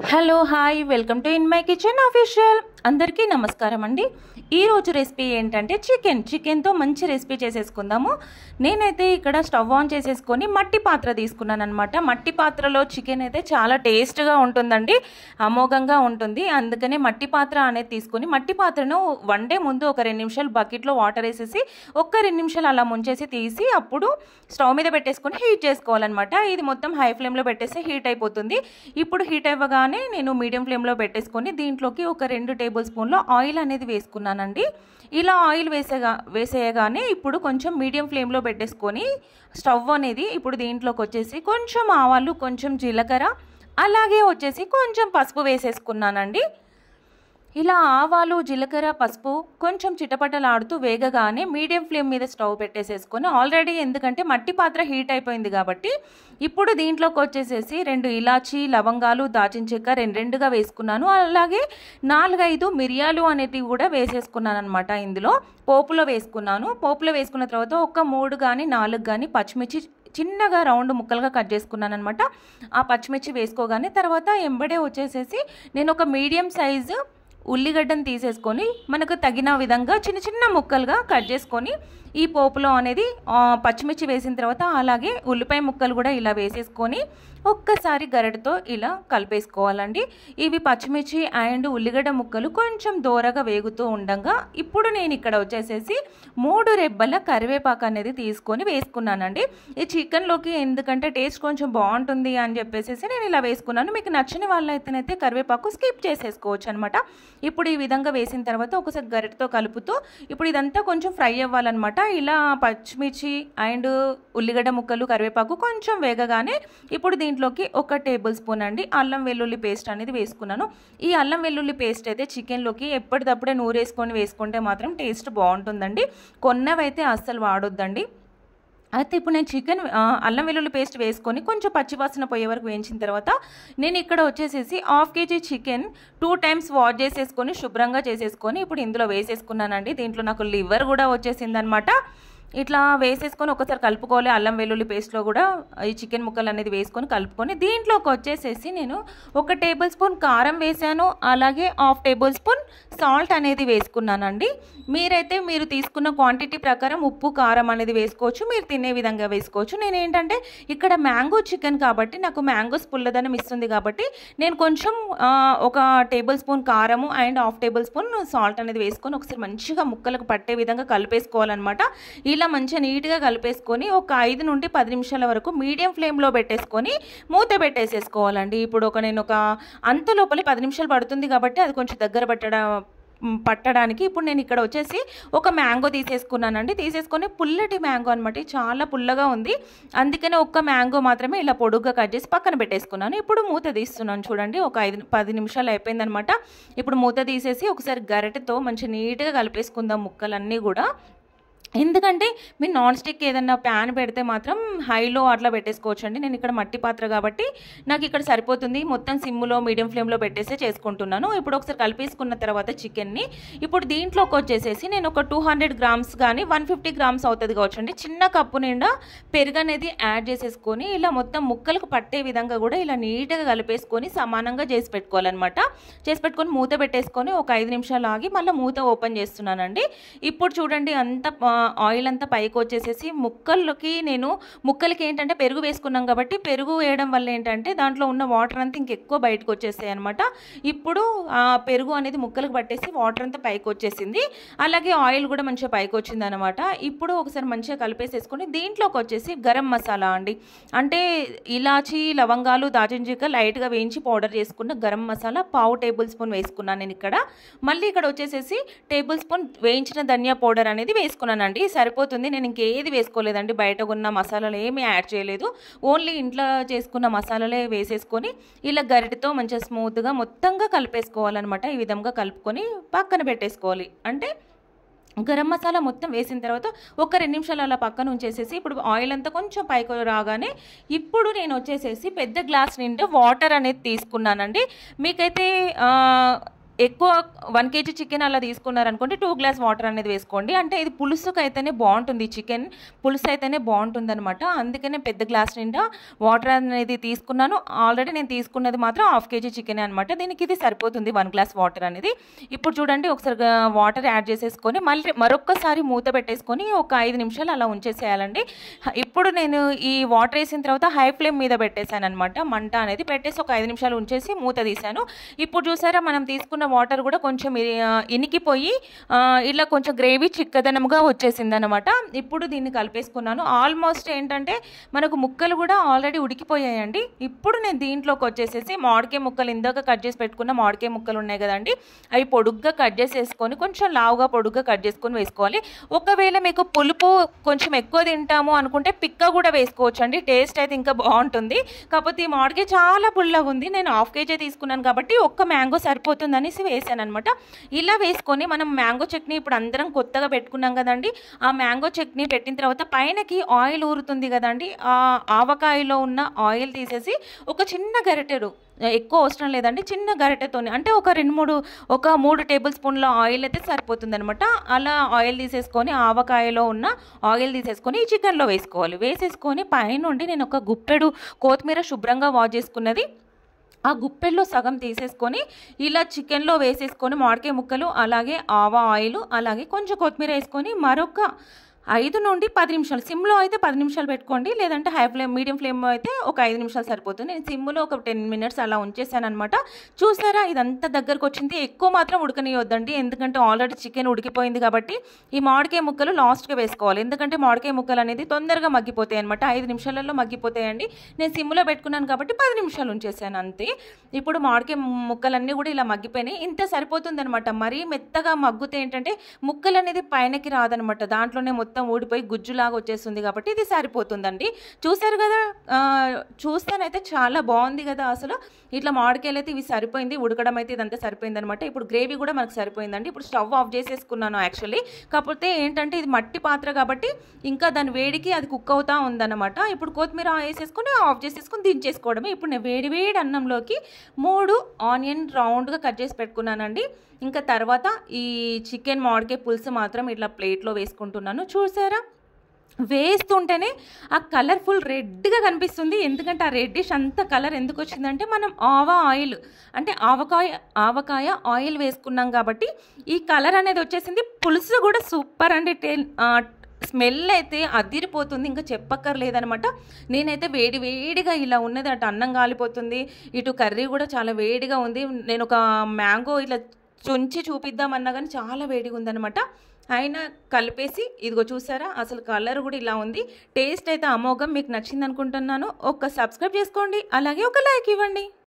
Hello hi welcome to in my kitchen official. అందరికీ నమస్కారం అండి. ఈరోజు రెసిపీ ఏంటంటే చికెన్తో మంచి రెసిపీ చేసేసుకుందాము. నేనైతే ఇక్కడ స్టవ్ ఆన్ చేసేసుకొని మట్టి పాత్ర తీసుకున్నాను అనమాట. మట్టి పాత్రలో చికెన్ అయితే చాలా టేస్ట్గా ఉంటుందండి, అమోఘంగా ఉంటుంది. అందుకనే మట్టి పాత్ర అనేది తీసుకొని మట్టి పాత్రను వండే ముందు ఒక 2 నిమిషాలు బకెట్లో వాటర్ వేసేసి ఒక 2 నిమిషాలు అలా ముంచేసి తీసి అప్పుడు స్టవ్ మీద పెట్టేసుకొని హీట్ చేసుకోవాలన్నమాట. ఇది మొత్తం హై ఫ్లేమ్లో పెట్టేస్తే హీట్ అయిపోతుంది. ఇప్పుడు హీట్ అవ్వగానే నేను మీడియం ఫ్లేమ్లో పెట్టేసుకొని దీంట్లోకి ఒక 2 టేబుల్ స్పూన్ల ఆయిల్ అనేది వేసుకున్నానండి. ఇలా ఆయిల్ వేసేయగానే ఇప్పుడు కొంచెం మీడియం ఫ్లేమ్లో పెట్టేసుకొని స్టవ్ అనేది ఇప్పుడు దీంట్లోకి వచ్చేసి కొంచెం ఆవాలు, కొంచెం జీలకర్ర, అలాగే వచ్చేసి కొంచెం పసుపు వేసేసుకున్నానండి. ఇలా ఆవాలు, జీలకర్ర, పసుపు కొంచెం చిటపటలాడుతూ వేగగానే మీడియం ఫ్లేమ్ మీద స్టవ్ పెట్టేసేసుకొని ఆల్రెడీ ఎందుకంటే మట్టి పాత్ర హీట్ అయిపోయింది కాబట్టి ఇప్పుడు దీంట్లోకి వచ్చేసేసి 2 ఇలాచీ, లవంగాలు, దాచిన చెక్క రెండుగా వేసుకున్నాను. అలాగే 4-5 మిరియాలు అనేటివి కూడా వేసేసుకున్నాను అనమాట. ఇందులో పోపులో వేసుకున్నాను. పోపులో వేసుకున్న తర్వాత ఒక 3 కానీ 4 కానీ పచ్చిమిర్చి చిన్నగా రౌండ్ ముక్కలుగా కట్ చేసుకున్నాను అనమాట. ఆ పచ్చిమిర్చి వేసుకోగానే తర్వాత ఎంబడే వచ్చేసేసి నేను ఒక మీడియం సైజు ఉల్లిగడ్డను తీసేసుకొని మనకు తగిన విధంగా చిన్న చిన్న ముక్కలుగా కట్ చేసుకొని ఈ పోపులో అనేది పచ్చిమిర్చి వేసిన తర్వాత అలాగే ఉల్లిపాయ ముక్కలు కూడా ఇలా వేసేసుకొని ఒక్కసారి గరిటెతో ఇలా కలిపేసుకోవాలండి. ఇవి పచ్చిమిర్చి అండ్ ఉల్లిగడ్డ ముక్కలు కొంచెం దోరగా వేగుతూ ఉండగా ఇప్పుడు నేను ఇక్కడ వచ్చేసేసి 3 రెబ్బల కరివేపాకు అనేది తీసుకొని వేసుకున్నానండి. ఈ చికెన్లోకి ఎందుకంటే టేస్ట్ కొంచెం బాగుంటుంది అని చెప్పేసి నేను ఇలా వేసుకున్నాను. మీకు నచ్చని వాళ్ళైతేనైతే కరివేపాకు స్కిప్ చేసేసుకోవచ్చు అనమాట. ఇప్పుడు ఈ విధంగా వేసిన తర్వాత ఒకసారి గరిటెతో కలుపుతూ ఇప్పుడు ఇదంతా కొంచెం ఫ్రై అవ్వాలన్నమాట. ఇలా పచ్చిమిర్చి అండ్ ఉల్లిగడ్డ ముక్కలు, కరివేపాకు కొంచెం వేగగానే ఇప్పుడు దీంట్లోకి 1 టేబుల్ స్పూన్ అండి అల్లం వెల్లుల్లి పేస్ట్ అనేది వేసుకున్నాను. ఈ అల్లం వెల్లుల్లి పేస్ట్ అయితే చికెన్లోకి ఎప్పటికప్పుడే నూరేసుకొని వేసుకుంటే మాత్రం టేస్ట్ బాగుంటుందండి. కొన్నవైతే అస్సలు వాడొద్దండి. అయితే ఇప్పుడు నేను అల్లం వెల్లుల్లి పేస్ట్ వేసుకొని కొంచెం పచ్చివాసన పోయే వరకు వేయించిన తర్వాత నేను ఇక్కడ వచ్చేసేసి 1/2 కేజీ చికెన్ 2 టైమ్స్ వాష్ చేసేసుకొని శుభ్రంగా చేసేసుకొని ఇప్పుడు ఇందులో వేసేసుకున్నానండి. దీంట్లో నాకు లివర్ కూడా వచ్చేసిందనమాట. ఇట్లా వేసేసుకొని ఒకసారి కలుపుకోవాలి. అల్లం వెల్లుల్లి పేస్ట్లో కూడా ఈ చికెన్ ముక్కలు అనేది వేసుకొని కలుపుకొని దీంట్లోకి వచ్చేసేసి నేను 1 టేబుల్ స్పూన్ కారం వేసాను. అలాగే 1/2 టేబుల్ స్పూన్ సాల్ట్ అనేది వేసుకున్నానండి. మీరైతే మీరు తీసుకున్న క్వాంటిటీ ప్రకారం ఉప్పు, కారం అనేది వేసుకోవచ్చు, మీరు తినే విధంగా వేసుకోవచ్చు. నేను ఏంటంటే ఇక్కడ మ్యాంగో చికెన్ కాబట్టి నాకు మ్యాంగోస్ పుల్లదనం ఇస్తుంది కాబట్టి నేను కొంచెం 1 టేబుల్ స్పూన్ కారము అండ్ 1/2 టేబుల్ స్పూన్ సాల్ట్ అనేది వేసుకొని ఒకసారి మంచిగా ముక్కలకు పట్టే విధంగా కలిపేసుకోవాలన్నమాట. ఇలా మంచిగా నీట్గా కలిపేసుకొని ఒక 5 నుండి 10 నిమిషాల వరకు మీడియం ఫ్లేమ్లో పెట్టేసుకొని మూత పెట్టేసేసుకోవాలండి. ఇప్పుడు నేను అంత లోపల 10 నిమిషాలు పడుతుంది కాబట్టి అది కొంచెం దగ్గర పట్టడానికి ఇప్పుడు నేను ఇక్కడ వచ్చేసి ఒక మ్యాంగో తీసేసుకున్నానండి. తీసేసుకొని పుల్లటి మ్యాంగో అనమాట, చాలా పుల్లగా ఉంది. అందుకనే 1 మ్యాంగో మాత్రమే ఇలా పొడుగ్గా కట్ చేసి పక్కన పెట్టేసుకున్నాను. ఇప్పుడు మూత తీస్తున్నాను చూడండి. ఒక 5-10 నిమిషాలు అయిపోయిందనమాట. ఇప్పుడు మూత తీసేసి ఒకసారి గరిటెతో మంచి నీట్గా కలిపేసుకుందాం ముక్కలన్నీ కూడా. ఎందుకంటే మీరు నాన్ స్టిక్ ఏదన్నా ప్యాన్ పెడితే మాత్రం హైలో అట్లా పెట్టేసుకోవచ్చండి. నేను ఇక్కడ మట్టి పాత్ర కాబట్టి నాకు ఇక్కడ సరిపోతుంది. మొత్తం సిమ్లో మీడియం ఫ్లేమ్లో పెట్టేసి చేసుకుంటున్నాను. ఇప్పుడు ఒకసారి కలిపేసుకున్న తర్వాత చికెన్ని ఇప్పుడు దీంట్లోకి వచ్చేసేసి నేను ఒక 200 గ్రామ్స్ కానీ 150 గ్రామ్స్ అవుతుంది కావచ్చండి చిన్న కప్పు నిండా పెరుగు అనేది యాడ్ చేసేసుకొని ఇలా మొత్తం ముక్కలకు పట్టే విధంగా కూడా ఇలా నీట్గా కలిపేసుకొని సమానంగా చేసి పెట్టుకోవాలన్నమాట. చేసి పెట్టుకొని మూత పెట్టేసుకొని ఒక 5 నిమిషాలు ఆగి మళ్ళీ మూత ఓపెన్ చేస్తున్నానండి. ఇప్పుడు చూడండి ఆయిల్ అంతా పైకి వచ్చేసేసి ముక్కలకి ఏంటంటే పెరుగు వేసుకున్నాం కాబట్టి పెరుగు వేయడం వల్ల ఏంటంటే దాంట్లో ఉన్న వాటర్ అంతా ఇంకెక్కువ బయటకు వచ్చేస్తాయి అనమాట. ఇప్పుడు పెరుగు అనేది ముక్కలకు పట్టేసి వాటర్ అంతా పైకి వచ్చేసింది. అలాగే ఆయిల్ కూడా మంచిగా పైకి వచ్చింది అనమాట. ఇప్పుడు ఒకసారి మంచిగా కలిపేసేసుకొని దీంట్లోకి వచ్చేసి గరం మసాలా అండి, అంటే ఇలాచీ, లవంగాలు, దాచిన చెక్క లైట్గా వేయించి పౌడర్ చేసుకున్న గరం మసాలా 1/2 టేబుల్ స్పూన్ వేసుకున్నాను నేను ఇక్కడ. మళ్ళీ ఇక్కడ వచ్చేసేసి టేబుల్ స్పూన్ వేయించిన ధనియా పౌడర్ అనేది వేసుకున్నాను. సరిపోతుంది. నేను ఇంకేది వేసుకోలేదండి, బయట ఉన్న మసాలాలు ఏమీ యాడ్ చేయలేదు. ఓన్లీ ఇంట్లో చేసుకున్న మసాలాలే వేసేసుకొని ఇలా గరిటెతో మంచిగా స్మూత్గా మొత్తంగా కలిపేసుకోవాలన్నమాట. ఈ విధంగా కలుపుకొని పక్కన పెట్టేసుకోవాలి. అంటే గరం మసాలా మొత్తం వేసిన తర్వాత ఒక 2 నిమిషాలు అలా పక్కన ఉంచేసేసి ఇప్పుడు ఆయిల్ అంతా కొంచెం పైకి రాగానే ఇప్పుడు నేను వచ్చేసేసి పెద్ద గ్లాస్ నిండా వాటర్ అనేది తీసుకున్నానండి. మీకైతే ఎక్కువ 1 కేజీ చికెన్ అలా తీసుకున్నారనుకోండి 2 గ్లాస్ వాటర్ అనేది వేసుకోండి. అంటే ఇది పులుసుకైతేనే బాగుంటుంది, చికెన్ పులుసు అయితేనే బాగుంటుందన్నమాట. అందుకనే పెద్ద గ్లాస్ నిండా వాటర్ అనేది తీసుకున్నాను. ఆల్రెడీ నేను తీసుకున్నది మాత్రం 1/2 కేజీ చికెనే అనమాట. దీనికి ఇది సరిపోతుంది 1 గ్లాస్ వాటర్ అనేది. ఇప్పుడు చూడండి ఒకసారి వాటర్ యాడ్ చేసేసుకొని మళ్ళీ మరొక్కసారి మూత పెట్టేసుకొని ఒక 5 నిమిషాలు అలా ఉంచేసేయాలండి. ఇప్పుడు నేను ఈ వాటర్ వేసిన తర్వాత హై ఫ్లేమ్ మీద పెట్టేశాను అనమాట. మంట అనేది పెట్టేసి ఒక 5 నిమిషాలు ఉంచేసి మూత తీశాను. ఇప్పుడు చూసారా మనం తీసుకున్న వాటర్ కూడా కొంచెం ఇనికిపోయి ఇలా కొంచెం గ్రేవీ చిక్కదనముగా వచ్చేసిందనమాట. ఇప్పుడు దీన్ని కలిపేసుకున్నాను. ఆల్మోస్ట్ ఏంటంటే మనకు ముక్కలు కూడా ఆల్రెడీ ఉడికిపోయాయండి. ఇప్పుడు నేను దీంట్లోకి వచ్చేసేసి మామిడికాయ ముక్కలు, ఇందాక కట్ చేసి పెట్టుకున్న మామిడికాయ ముక్కలు ఉన్నాయి కదండి, అవి పొడుగ్గా కట్ చేసేసుకొని కొంచెం లావుగా పొడుగ్గా కట్ చేసుకొని వేసుకోవాలి. ఒకవేళ మీకు పులుపు కొంచెం ఎక్కువ తింటాము అనుకుంటే పిక్క కూడా వేసుకోవచ్చు అండి. టేస్ట్ అయితే ఇంకా బాగుంటుంది. కాకపోతే ఈ మామిడికాయ చాలా పుల్లగా ఉంది. నేను 1/2 కేజీ తీసుకున్నాను కాబట్టి ఒక్క మ్యాంగో సరిపోతుందనేసి వేసాను అనమాట. ఇలా వేసుకొని మనం మ్యాంగో చట్నీ ఇప్పుడు అందరం కొత్తగా పెట్టుకున్నాం కదండి, ఆ మ్యాంగో చట్నీ పెట్టిన తర్వాత పైనకి ఆయిల్ ఊరుతుంది కదండి, ఆ ఆవకాయలో ఉన్న ఆయిల్ తీసేసి ఒక చిన్న గరిటెడు, ఎక్కువ అవసరం లేదండి, చిన్న గరిటెతోనే అంటే ఒక 3 టేబుల్ స్పూన్ల ఆయిల్ అయితే సరిపోతుందనమాట. అలా ఆయిల్ తీసేసుకొని ఆవకాయలో ఉన్న ఆయిల్ తీసేసుకొని ఈ చికెన్లో వేసుకోవాలి. వేసేసుకొని పైనుండి నేను ఒక గుప్పెడు కొత్తిమీర శుభ్రంగా వాష్ చేసుకున్నది ఆ గుప్పెల్లో సగం తీసేసుకొని ఇలా చికెన్లో వేసేసుకొని మామిడికాయ ముక్కలు, అలాగే ఆవా ఆయిల్, అలాగే కొంచెం కొత్తిమీర వేసుకొని మరొక 5 నుండి 10 నిమిషాలు, సిమ్లో అయితే 10 నిమిషాలు పెట్టుకోండి, లేదంటే హై ఫ్లేమ్ మీడియం ఫ్లేమ్లో అయితే ఒక 5 నిమిషాలు సరిపోతుంది. నేను సిమ్లో ఒక 10 మినిట్స్ అలా ఉంచేసాను అనమాట. చూసారా ఇదంతా దగ్గరకు వచ్చింది. ఎక్కువ మాత్రం ఉడకనియొద్దండి, ఎందుకంటే ఆల్రెడీ చికెన్ ఉడికిపోయింది కాబట్టి. ఈ మామిడికాయ ముక్కలు లాస్ట్గా వేసుకోవాలి, ఎందుకంటే మామిడికాయ ముక్కలు అనేది తొందరగా మగ్గిపోతాయి అనమాట. 5 నిమిషాలలో మగ్గిపోతాయండి. నేను సిమ్లో పెట్టుకున్నాను కాబట్టి 10 నిమిషాలు ఉంచేసాను అంతే. ఇప్పుడు మామిడికాయ ముక్కలన్నీ కూడా ఇలా మగ్గిపోయినాయి. ఇంత సరిపోతుంది అనమాట. మరీ మెత్తగా మగ్గితే ఏంటంటే ముక్కలు అనేది పైనకి రాదనమాట, దాంట్లోనే మొత్తం ఊడిపోయి గుజ్జులాగా వచ్చేస్తుంది కాబట్టి ఇది సరిపోతుందండి. చూసారు కదా, చూస్తేనైతే చాలా బాగుంది కదా. అసలు ఇట్లా మామిడికాయలు అయితే ఇవి సరిపోయింది, ఉడకడం అయితే ఇదంతా సరిపోయింది అనమాట. ఇప్పుడు గ్రేవీ కూడా మనకు సరిపోయిందండి. ఇప్పుడు స్టవ్ ఆఫ్ చేసేసుకున్నాను యాక్చువల్లీ. కాకపోతే ఏంటంటే ఇది మట్టి పాత్ర కాబట్టి ఇంకా దాని వేడికి అది కుక్ అవుతా ఉందన్నమాట. ఇప్పుడు కొత్తిమీర వేసేసుకొని ఆఫ్ చేసేసుకొని దించేసుకోవడమే. ఇప్పుడు నేను వేడి వేడి అన్నంలోకి 3 ఆనియన్ రౌండ్గా కట్ చేసి పెట్టుకున్నానండి. ఇంకా తర్వాత ఈ చికెన్ మామిడికాయ పులుసు మాత్రం ఇట్లా ప్లేట్లో వేసుకుంటున్నాను. చూసారా వేస్తుంటేనే ఆ కలర్ఫుల్ రెడ్గా కనిపిస్తుంది. ఎందుకంటే ఆ రెడ్డిష్ అంత కలర్ ఎందుకు వచ్చిందంటే మనం ఆయిల్ అంటే ఆవకాయ ఆయిల్ వేసుకున్నాం కాబట్టి ఈ కలర్ అనేది వచ్చేసింది. పులుసు కూడా సూపర్ అండి, స్మెల్ అయితే అదిరిపోతుంది, ఇంకా చెప్పక్కర్లేదనమాట. నేనైతే వేడి వేడిగా ఇలా ఉన్నది, అటు అన్నం కాలిపోతుంది, ఇటు కర్రీ కూడా చాలా వేడిగా ఉంది. నేను ఒక మ్యాంగో ఇలా చుంచి చూపిద్దామన్నా కానీ చాలా వేడిగా ఉందనమాట. అయినా కలిపేసి ఇదిగో చూసారా అసలు కలర్ కూడా ఇలా ఉంది. టేస్ట్ అయితే అమోఘం. మీకు నచ్చింది అనుకుంటున్నాను. ఒక సబ్స్క్రైబ్ చేసుకోండి, అలాగే ఒక లైక్ ఇవ్వండి.